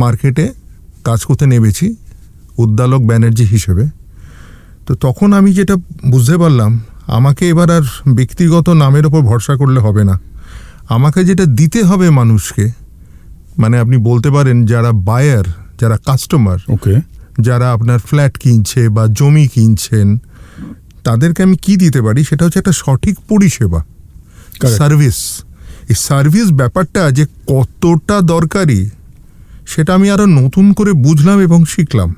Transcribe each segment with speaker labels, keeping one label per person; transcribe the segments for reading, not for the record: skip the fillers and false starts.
Speaker 1: মার্কেটে কাজ করতে নেমেছি উদ্দালক ব্যানার্জি হিসেবে। তো তখন আমি যেটা বুঝতে পারলাম, আমাকে এবার আর ব্যক্তিগত নামের ওপর ভরসা করলে হবে না, আমাকে যেটা দিতে হবে মানুষকে, মানে আপনি বলতে পারেন যারা বায়ার, যারা কাস্টমার,
Speaker 2: ওকে,
Speaker 1: যারা আপনার ফ্ল্যাট কিনছে বা জমি কিনছেন, তাদেরকে আমি কি দিতে পারি সেটা হচ্ছে একটা সঠিক পরিষেবা, সার্ভিস। এই সার্ভিস ব্যাপারটা যে কতটা দরকারি সেটা আমি আরও নতুন করে বুঝলাম এবং শিখলাম,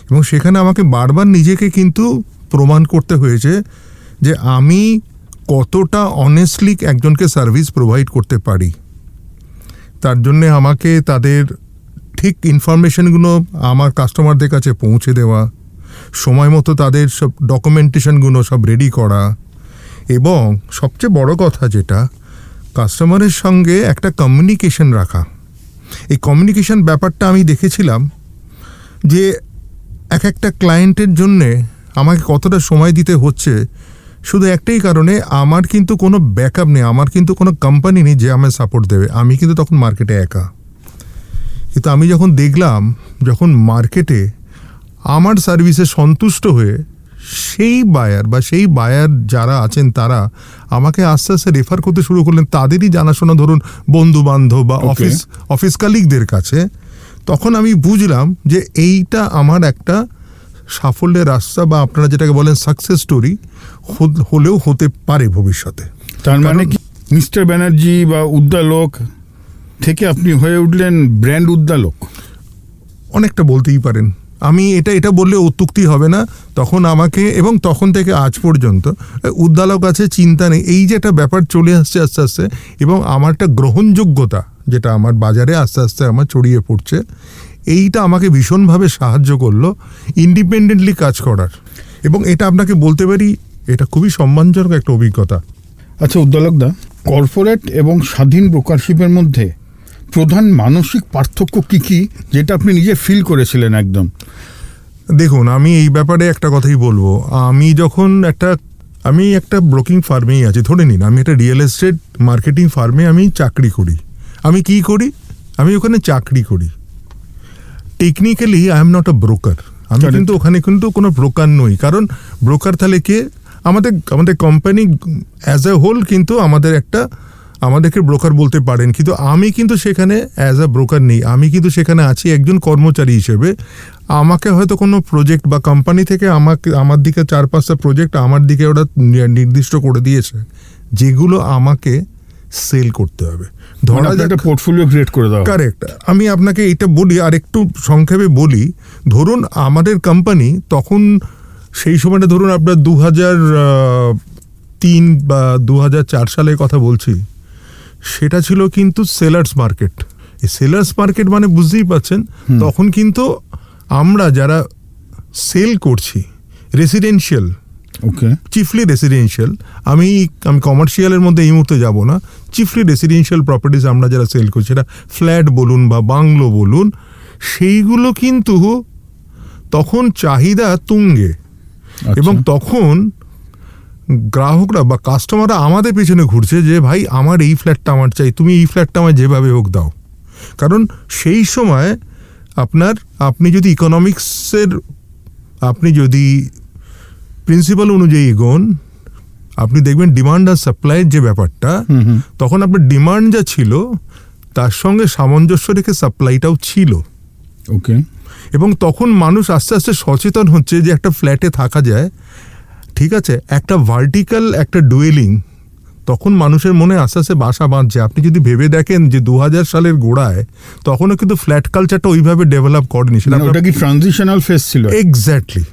Speaker 1: এবং সেখানে আমাকে বারবার নিজেকে কিন্তু প্রমাণ করতে হয়েছে যে আমি কতটা অনেস্টলি একজনকে সার্ভিস প্রোভাইড করতে পারি। তার জন্যে আমাকে তাদের ঠিক ইনফরমেশনগুলো আমার কাস্টমারদের কাছে পৌঁছে দেওয়া, সময় মতো তাদের সব ডকুমেন্টেশনগুলো সব রেডি করা, এবং সবচেয়ে বড় কথা যেটা, কাস্টমারের সঙ্গে একটা কমিউনিকেশন রাখা। এই কমিউনিকেশন ব্যাপারটা আমি দেখেছিলাম যে এক একটা ক্লায়েন্টের জন্যে আমাকে কতটা সময় দিতে হচ্ছে, শুধু একটাই কারণে, আমার কিন্তু কোনো ব্যাকআপ নেই, আমার কিন্তু কোনো কোম্পানি নেই যে আমায় সাপোর্ট দেবে। আমি কিন্তু তখন মার্কেটে একা। কিন্তু আমি যখন দেখলাম, যখন মার্কেটে আমার সার্ভিসে সন্তুষ্ট হয়ে সেই বায়ার যারা আছেন তারা আমাকে আস্তে আস্তে রেফার করতে শুরু করলেন তাদেরই জানাশোনা, ধরুন বন্ধু বান্ধব বা অফিস কালিগদের কাছে, তখন আমি বুঝলাম যে এইটা আমার একটা সাফল্যের রাস্তা, বা আপনারা যেটাকে বলেন সাকসেস স্টোরি হলেও হতে পারে ভবিষ্যতে।
Speaker 2: তার মানে কি মিস্টার ব্যানার্জি বা উদ্দালক থেকে আপনি হয়ে উঠলেন ব্র্যান্ড উদ্দালক?
Speaker 1: অনেকটা বলতেই পারেন। আমি এটা বললে অত্যুক্তি হবে না। তখন আমাকে, এবং তখন থেকে আজ পর্যন্ত উদ্দালক আছে, চিন্তা নেই, এই যে একটা ব্যাপার চলে আসছে আস্তে আস্তে, এবং আমার একটা গ্রহণযোগ্যতা যেটা আমার বাজারে আস্তে আস্তে আমার ছড়িয়ে পড়ছে, এইটা আমাকে ভীষণভাবে সাহায্য করলো ইন্ডিপেন্ডেন্টলি কাজ করার। এবং এটা আপনাকে বলতে পারি, এটা খুবই সম্মানজনক একটা অভিজ্ঞতা।
Speaker 2: আচ্ছা উদ্দালকদা, কর্পোরেট এবং স্বাধীন ব্রোকারশিপের মধ্যে প্রধান মানসিক পার্থক্য কি যেটা আপনি নিজে ফিল করেছিলেন একদম?
Speaker 1: দেখুন, আমি এই ব্যাপারে একটা কথাই বলবো। আমি একটা ব্রোকিং ফার্মেই আছি, ধরে নিন আমি একটা রিয়েল এস্টেট মার্কেটিং ফার্মে আমি চাকরি করি। আমি কি করি? আমি ওখানে চাকরি করি। Technically I am not a broker. আমি কিন্তু ওখানে কিন্তু কোনো ব্রোকার নই, কারণ ব্রোকার তাহলে কে? আমাদের কোম্পানি অ্যাজ এ হোল কিন্তু আমাদেরকে ব্রোকার বলতে পারেন, কিন্তু আমি কিন্তু সেখানে অ্যাজ আ ব্রোকার নেই। আমি কিন্তু সেখানে আছি একজন কর্মচারী হিসেবে। আমাকে হয়তো কোনো প্রজেক্ট বা কোম্পানি থেকে আমার দিকে 4-5টা প্রজেক্ট আমার দিকে ওরা নির্দিষ্ট করে দিয়েছে, যেগুলো আমাকে সেল করতে হবে।
Speaker 2: ধরা যাক একটা পোর্টফোলিও ক্রিয়েট করে দাও।
Speaker 1: কারেক্ট। আমি আপনাকে এটা বলি, আর একটু সংক্ষেপে বলি। ধরুন আমাদের কোম্পানি তখন, সেই সময়টা ধরুন আপনার 2003 বা 2004 সালের কথা বলছি, সেটা ছিল কিন্তু সেলার্স মার্কেট। এই সেলার্স মার্কেট মানে বুঝতেই পারছেন, তখন কিন্তু আমরা যারা সেল করছি রেসিডেন্সিয়াল, চিফলি রেসিডেন্সিয়াল, আমি কমার্শিয়ালের মধ্যে এই মুহূর্তে যাব না, চিফলি রেসিডেন্সিয়াল প্রপার্টিজ আমরা যারা সেল করছি, সেটা ফ্ল্যাট বলুন বা বাংলো বলুন, সেইগুলো কিন্তু তখন চাহিদা তুঙ্গে। এবং তখন গ্রাহকরা বা কাস্টমাররা আমাদের পেছনে ঘুরছে যে ভাই আমার এই ফ্ল্যাটটা আমার চাই, তুমি এই ফ্ল্যাটটা আমার যেভাবে হোক দাও। কারণ সেই সময় আপনি যদি ইকোনমিক্সের, আপনি যদি প্রিন্সিপাল অনুযায়ী এগোন, আপনি দেখবেন ডিমান্ড আর সাপ্লাইয়ের যে ব্যাপারটা, তখন আপনার ডিমান্ড যা ছিল তার সঙ্গে সামঞ্জস্য রেখে সাপ্লাইটাও ছিল।
Speaker 2: ওকে।
Speaker 1: এবং তখন মানুষ আস্তে আস্তে সচেতন হচ্ছে যে একটা ফ্ল্যাটে থাকা যায়, ঠিক আছে, একটা ভার্টিক্যাল একটা ডুয়েলিং, তখন মানুষের মনে আস্তে আস্তে বাসা বাঁধছে। আপনি যদি ভেবে দেখেন যে 2000 সালের গোড়ায় তখনও কিন্তু ফ্ল্যাট কালচারটা ওইভাবে ডেভেলপ করেনি।
Speaker 2: সেটা কি ট্রানজিশনাল ফেজ ছিল?
Speaker 1: এক্স্যাক্টলি।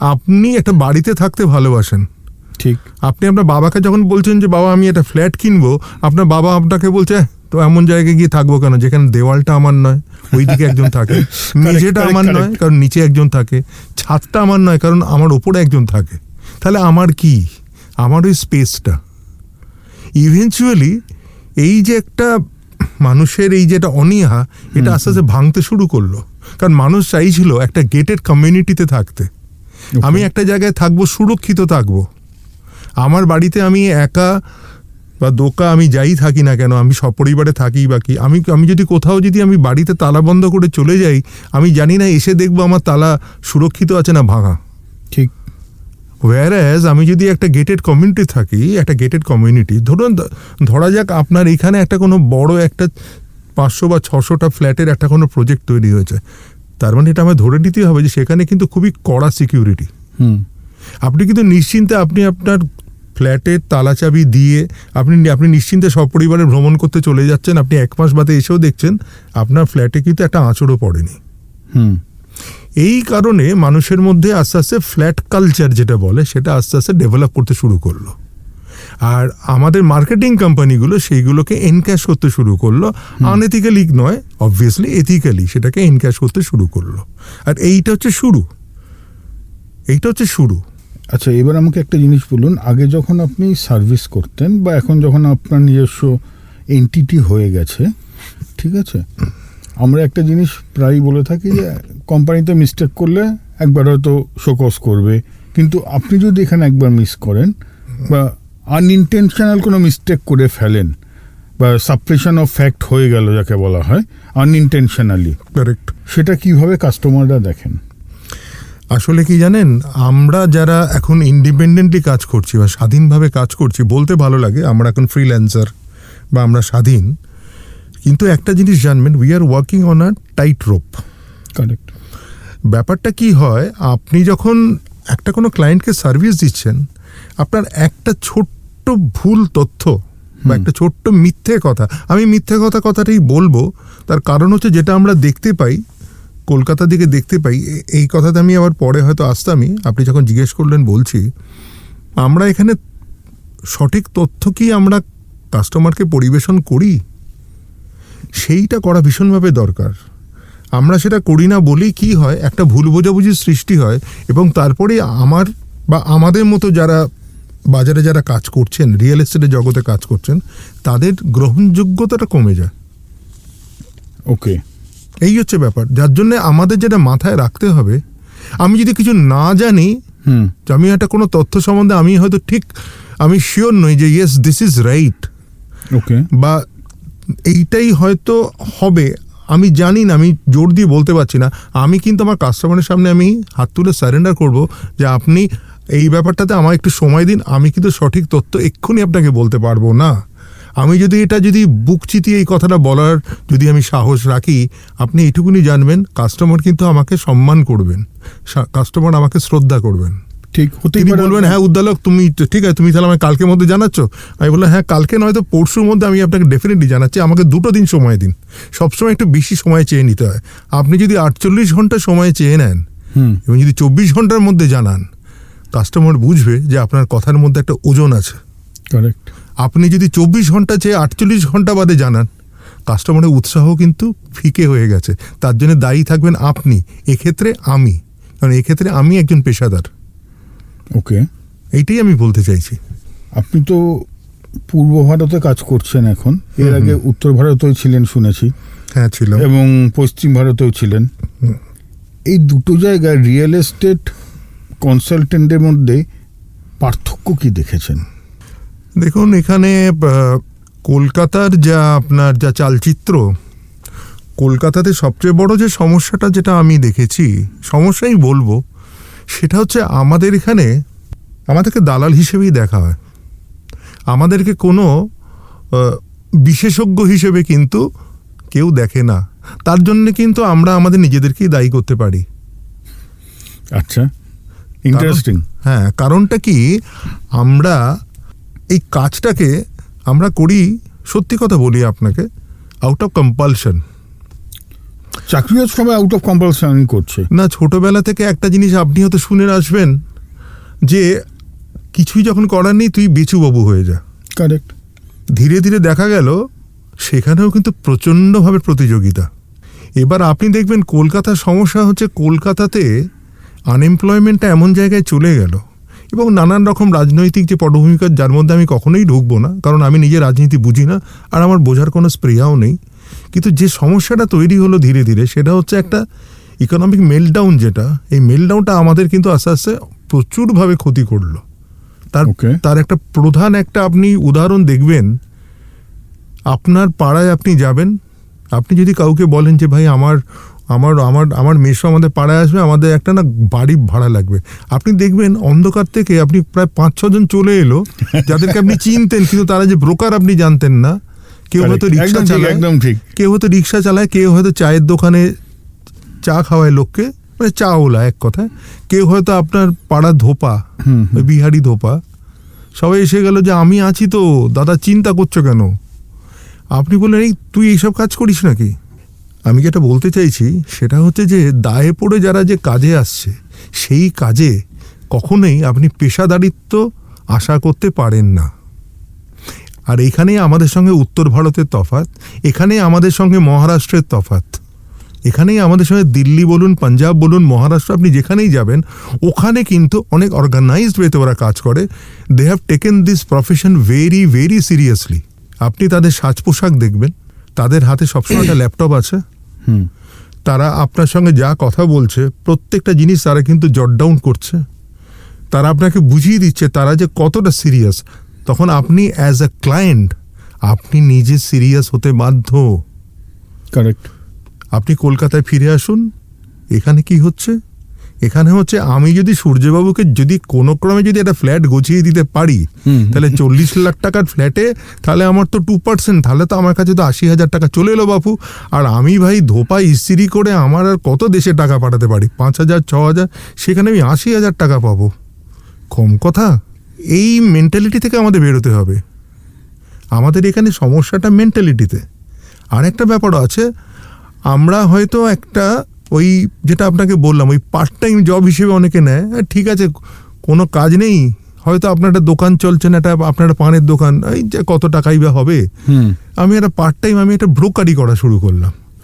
Speaker 1: আপনি একটা বাড়িতে থাকতে ভালোবাসেন,
Speaker 2: ঠিক।
Speaker 1: আপনি আপনার বাবাকে যখন বলছেন যে বাবা আমি একটা ফ্ল্যাট কিনবো, আপনার বাবা আপনাকে বলছে তো এমন জায়গায় গিয়ে থাকবো কেন যেখানে দেওয়ালটা আমার নয়, ওইদিকে একজন থাকে, মেঝেটা আমার নয় কারণ নিচে একজন থাকে, ছাদটা আমার নয় কারণ আমার ওপরে একজন থাকে, তাহলে আমার কি? আমার ওই স্পেসটা। ইভেনচুয়ালি এই যে একটা মানুষের এই যে একটা অনীহা, এটা আস্তে আস্তে ভাঙতে শুরু করলো। কারণ মানুষ চাইছিল একটা গেটেড কমিউনিটিতে থাকতে। আমি একটা জায়গায় থাকবো, সুরক্ষিত থাকবো। আমার বাড়িতে আমি একা বা দোকা আমি যাই থাকি না কেন, আমি সপরিবারে থাকি বা কি, আমি যদি কোথাও যদি আমি বাড়িতে তালা বন্ধ করে চলে যাই, আমি জানি না এসে দেখবো আমার তালা সুরক্ষিত আছে না ভাঙা।
Speaker 2: ঠিক।
Speaker 1: ওয়্যারএজ আমি যদি একটা গেটেড কমিউনিটি থাকি, একটা গেটেড কমিউনিটি, ধরা যাক আপনার এখানে একটা কোনো বড় একটা 500 বা 600টা ফ্ল্যাটের একটা কোনো প্রজেক্ট তৈরি হয়েছে, তার মানে এটা আমার ধরে নিতেই হবে যে সেখানে কিন্তু খুবই কড়া সিকিউরিটি। আপনি কিন্তু নিশ্চিন্তে আপনি আপনার ফ্ল্যাটের তালা চাবি দিয়ে আপনি নিশ্চিন্তে সপরিবারে ভ্রমণ করতে চলে যাচ্ছেন, আপনি 1 মাস বাদে এসেও দেখছেন আপনার ফ্ল্যাটে কিন্তু একটা আঁচড়ও পড়েনি। এই কারণে মানুষের মধ্যে আস্তে আস্তে ফ্ল্যাট কালচার যেটা বলে সেটা আস্তে আস্তে ডেভেলপ করতে শুরু করলো, আর আমাদের মার্কেটিং কোম্পানিগুলো সেইগুলোকে এনক্যাশ করতে শুরু করলো। আনএথিক্যালি নয়, অবভিয়াসলি এথিক্যালি সেটাকে এনক্যাশ করতে শুরু করলো। আর এইটা হচ্ছে শুরু।
Speaker 2: আচ্ছা, এবার আমাকে একটা জিনিস বলুন, আগে যখন আপনি সার্ভিস করতেন বা এখন যখন আপনার নিজস্ব এন্টিটি হয়ে গেছে, ঠিক আছে, আমরা একটা জিনিস প্রায় বলে থাকি যে কোম্পানিতে মিস্টেক করলে একবার হয়তো শোকজ করবে, কিন্তু আপনি যদি এখানে একবার মিস করেন বা আনইনটেনশনাল কোনো মিস্টেক করে ফেলেন বা সাপ্রেশন অফ ফ্যাক্ট হয়ে গেল যাকে বলা হয় আনইনটেনশনালি,
Speaker 1: কারেক্ট,
Speaker 2: সেটা কিভাবে কাস্টমাররা দেখেন?
Speaker 1: আসলে কি জানেন, আমরা যারা এখন ইন্ডিপেন্ডেন্টলি কাজ করছি বা স্বাধীনভাবে কাজ করছি, বলতে ভালো লাগে আমরা এখন ফ্রিল্যান্সার বা আমরা স্বাধীন, কিন্তু একটা জিনিস জানবেন, we are working on a tight rope.
Speaker 2: Correct.
Speaker 1: ব্যাপারটা কি হয়, আপনি যখন একটা কোনো ক্লায়েন্টকে সার্ভিস দিচ্ছেন, আপনার একটা ছোট্ট ভুল তথ্য বা একটা ছোট্ট মিথ্যে কথা, আমি মিথ্যে কথাটাই বলবো, তার কারণ হচ্ছে যেটা আমরা দেখতে পাই কলকাতা দিকে দেখতে পাই, এই কথাটা আমি আবার পরে হয়তো আসতামই, আপনি যখন জিজ্ঞেস করলেন বলছি, আমরা এখানে সঠিক তথ্য কি আমরা কাস্টমারকে পরিবেশন করি, সেইটা করা ভীষণভাবে দরকার। আমরা সেটা করি না বলেই কি হয়, একটা ভুল বোঝাবুঝির সৃষ্টি হয়, এবং তারপরে আমার বা আমাদের মতো যারা বাজারে যারা কাজ করছেন, রিয়েল এস্টেটের জগতে কাজ করছেন, তাদের গ্রহণযোগ্যতাটা কমে যায়।
Speaker 2: ওকে,
Speaker 1: এই হচ্ছে ব্যাপার, যার জন্য আমাদের যেটা মাথায় রাখতে হবে, আমি যদি কিছু না জানি, আমি একটা কোনো তথ্য সম্বন্ধে আমি শিওর নই যে ইয়েস দিস ইজ রাইট,
Speaker 2: ওকে,
Speaker 1: বা এইটাই হয়তো হবে, আমি জানি না, আমি জোর দিয়ে বলতে পারছি না, আমি কিন্তু আমার কাস্টমারের সামনে আমি হাত তুলে সারেন্ডার করব যে আপনি এই ব্যাপারটাতে আমার একটু সময় দিন, আমি কিন্তু সঠিক তথ্য এক্ষুনি আপনাকে বলতে পারবো না। আমি যদি বুক চিতিয়ে এই কথাটা বলার যদি আমি সাহস রাখি, আপনি এইটুকুনি জানবেন, কাস্টমার কিন্তু আমাকে সম্মান করবেন, কাস্টমার আমাকে শ্রদ্ধা করবেন।
Speaker 2: ঠিক,
Speaker 1: তিনি বলবেন হ্যাঁ উদ্দালক তুমি ঠিক আছে, তুমি তাহলে আমাকে কালকের মধ্যে জানাচ্ছ। আমি বললাম হ্যাঁ কালকে নয়তো পরশুর মধ্যে আমি আপনাকে ডেফিনেটলি জানাচ্ছি, আমাকে 2 দিন সময় দিন। সবসময় একটু বেশি সময় চেয়ে নিতে হয়। আপনি যদি 48 ঘন্টা সময় চেয়ে নেন এবং যদি 24 ঘন্টার মধ্যে জানান, কাস্টমার বুঝবে যে আপনার কথার মধ্যে একটা ওজন আছে।
Speaker 2: কারেক্ট।
Speaker 1: আপনি যদি 24 ঘন্টা চেয়ে 48 ঘন্টা বাদে জানান, কাস্টমারের উৎসাহ কিন্তু ফিকে হয়ে গেছে। তার জন্য দায়ী থাকবেন আপনি, এক্ষেত্রে আমি, কারণ এক্ষেত্রে আমি একজন পেশাদার।
Speaker 2: ওকে,
Speaker 1: এইটাই আমি বলতে চাইছি।
Speaker 2: আপনি তো পূর্ব ভারতে কাজ করছেন এখন, এর আগে উত্তর ভারতেও ছিলেন শুনেছি।
Speaker 1: হ্যাঁ ছিল,
Speaker 2: এবং পশ্চিম ভারতেও ছিলেন। এই দুটো জায়গায় রিয়েল এস্টেট কনসালটেন্টের মধ্যে পার্থক্য কি দেখেছেন?
Speaker 1: দেখুন, এখানে কলকাতার আপনার যা চালচিত্র, কলকাতাতে সবচেয়ে বড় যে সমস্যাটা যেটা আমি দেখেছি, সমস্যাই বলবো, সেটা হচ্ছে আমাদেরকে দালাল হিসেবেই দেখা হয়, আমাদেরকে কোনো বিশেষজ্ঞ হিসেবে কিন্তু কেউ দেখে না। তার জন্য কিন্তু আমরা আমাদের নিজেদেরকেই দায়ী করতে পারি।
Speaker 2: আচ্ছা, ইন্টারেস্টিং।
Speaker 1: হ্যাঁ, কারণটা কি, আমরা এই কাজটাকে আমরা করি, সত্যি কথা বলি আপনাকে, আউট অফ কম্পালশন।
Speaker 2: চাকরিও সবাই আউট অফ কম্পালশন করছে
Speaker 1: না। ছোটবেলা থেকে একটা জিনিস আপনি হয়তো শুনে আসবেন যে কিছুই যখন করার নেই তুই বেচুবাবু হয়ে যা।
Speaker 2: কারেক্ট।
Speaker 1: ধীরে ধীরে দেখা গেল সেখানেও কিন্তু প্রচণ্ডভাবে প্রতিযোগিতা। এবার আপনি দেখবেন কলকাতার সমস্যা হচ্ছে, কলকাতাতে আনএমপ্লয়মেন্টটা এমন জায়গায় চলে গেল, এবং নানান রকম রাজনৈতিক যে পটভূমিকা, যার মধ্যে আমি কখনোই ঢুকবো না, কারণ আমি নিজে রাজনীতি বুঝি না আর আমার বোঝার কোনো স্পৃহাও নেই। কিন্তু যে সমস্যাটা তৈরি হলো ধীরে ধীরে, সেটা হচ্ছে একটা ইকোনমিক মেলডাউন, যেটা এই মেলডাউনটা আমাদের কিন্তু আস্তে আস্তে প্রচুরভাবে ক্ষতি করলো।
Speaker 2: Okay.
Speaker 1: তার একটা প্রধান একটা আপনি উদাহরণ দেখবেন, আপনার পাড়ায় আপনি যাবেন, আপনি যদি কাউকে বলেন যে ভাই আমার আমার আমার আমার মেসো আমাদের পাড়ায় আসবে, আমাদের একটা না বাড়ি ভাড়া লাগবে, আপনি দেখবেন অন্ধকার থেকে আপনি প্রায় 5-6 জন চলে এলো যাদেরকে আপনি চিনতেন, কিন্তু তারা যে ব্রোকার আপনি জানতেন না। কেউ হয়তো
Speaker 2: Correct.
Speaker 1: রিক্সা
Speaker 2: একদম ঠিক,
Speaker 1: চালায়,
Speaker 2: একদম ঠিক।
Speaker 1: কেউ হয়তো রিক্সা চালায়, কেউ হয়তো চায়ের দোকানে চা খাওয়ায় লোককে, মানে চা ওলা এক কথায়, কেউ হয়তো আপনার পাড়া ধোপা, ওই বিহারি ধোপা, সবাই এসে গেল যে আমি আছি তো দাদা, চিন্তা করছো কেন? আপনি বললেন এই তুই এইসব কাজ করিস নাকি? আমি যেটা বলতে চাইছি সেটা হচ্ছে যে দায়ে পড়ে যারা যে কাজে আসছে, সেই কাজে কখনোই আপনি পেশাদারিত্ব আশা করতে পারেন না। আর এখানেই আমাদের সঙ্গে উত্তর ভারতের তফাৎ, এখানেই আমাদের সঙ্গে মহারাষ্ট্রের তফাৎ, এখানেই আমাদের সঙ্গে দিল্লি বলুন, পাঞ্জাব বলুন, মহারাষ্ট্র, আপনি যেখানেই যাবেন ওখানে কিন্তু অনেক অর্গানাইজড ওয়েতে ওরা কাজ করে। They have taken this profession very very seriously. আপনি তাদের সাজ পোশাক দেখবেন, তাদের হাতে সবসময় একটা ল্যাপটপ আছে, তারা আপনার সঙ্গে যা কথা বলছে প্রত্যেকটা জিনিস তারা কিন্তু জট ডাউন করছে, তারা আপনাকে বুঝিয়ে দিচ্ছে তারা যে কতটা সিরিয়াস। তখন আপনি অ্যাজ আ ক্লায়েন্ট আপনি নিজে সিরিয়াস হতে বাধ্য।
Speaker 2: কারেক্ট।
Speaker 1: আপনি কলকাতায় ফিরে আসুন, এখানে কি হচ্ছে? এখানে হচ্ছে আমি যদি সূর্যবাবুকে যদি কোনো ক্রমে যদি একটা ফ্ল্যাট গুছিয়ে দিতে পারি, তাহলে 40 লাখ টাকার ফ্ল্যাটে তাহলে আমার তো 2%, তাহলে তো আমার কাছে তো 80,000 টাকা চলে এলো বাপু। আর আমি ভাই ধোপা ইস্ত্রি করে আমার আর কত দেশে টাকা পাঠাতে পারি, 5,000 6,000, সেখানে আমি 80,000 টাকা পাবো। কম কথা? এই মেন্টালিটি থেকে আমাদের বেরোতে হবে। আমাদের এখানে সমস্যাটা মেন্টালিটিতে। আর একটা ব্যাপার আছে, আমরা হয়তো একটা ওই যেটা আপনাকে বললাম ওই পার্ট টাইম জব হিসেবে অনেকে নেয়, ঠিক আছে কোনো কাজ নেই, হয়তো আপনার একটা দোকান চলছে না, একটা আপনার একটা পানের দোকান, এই যে কত টাকাই বা হবে, আমি একটা পার্ট টাইম আমি একটা ব্রোকারি করা শুরু করলাম।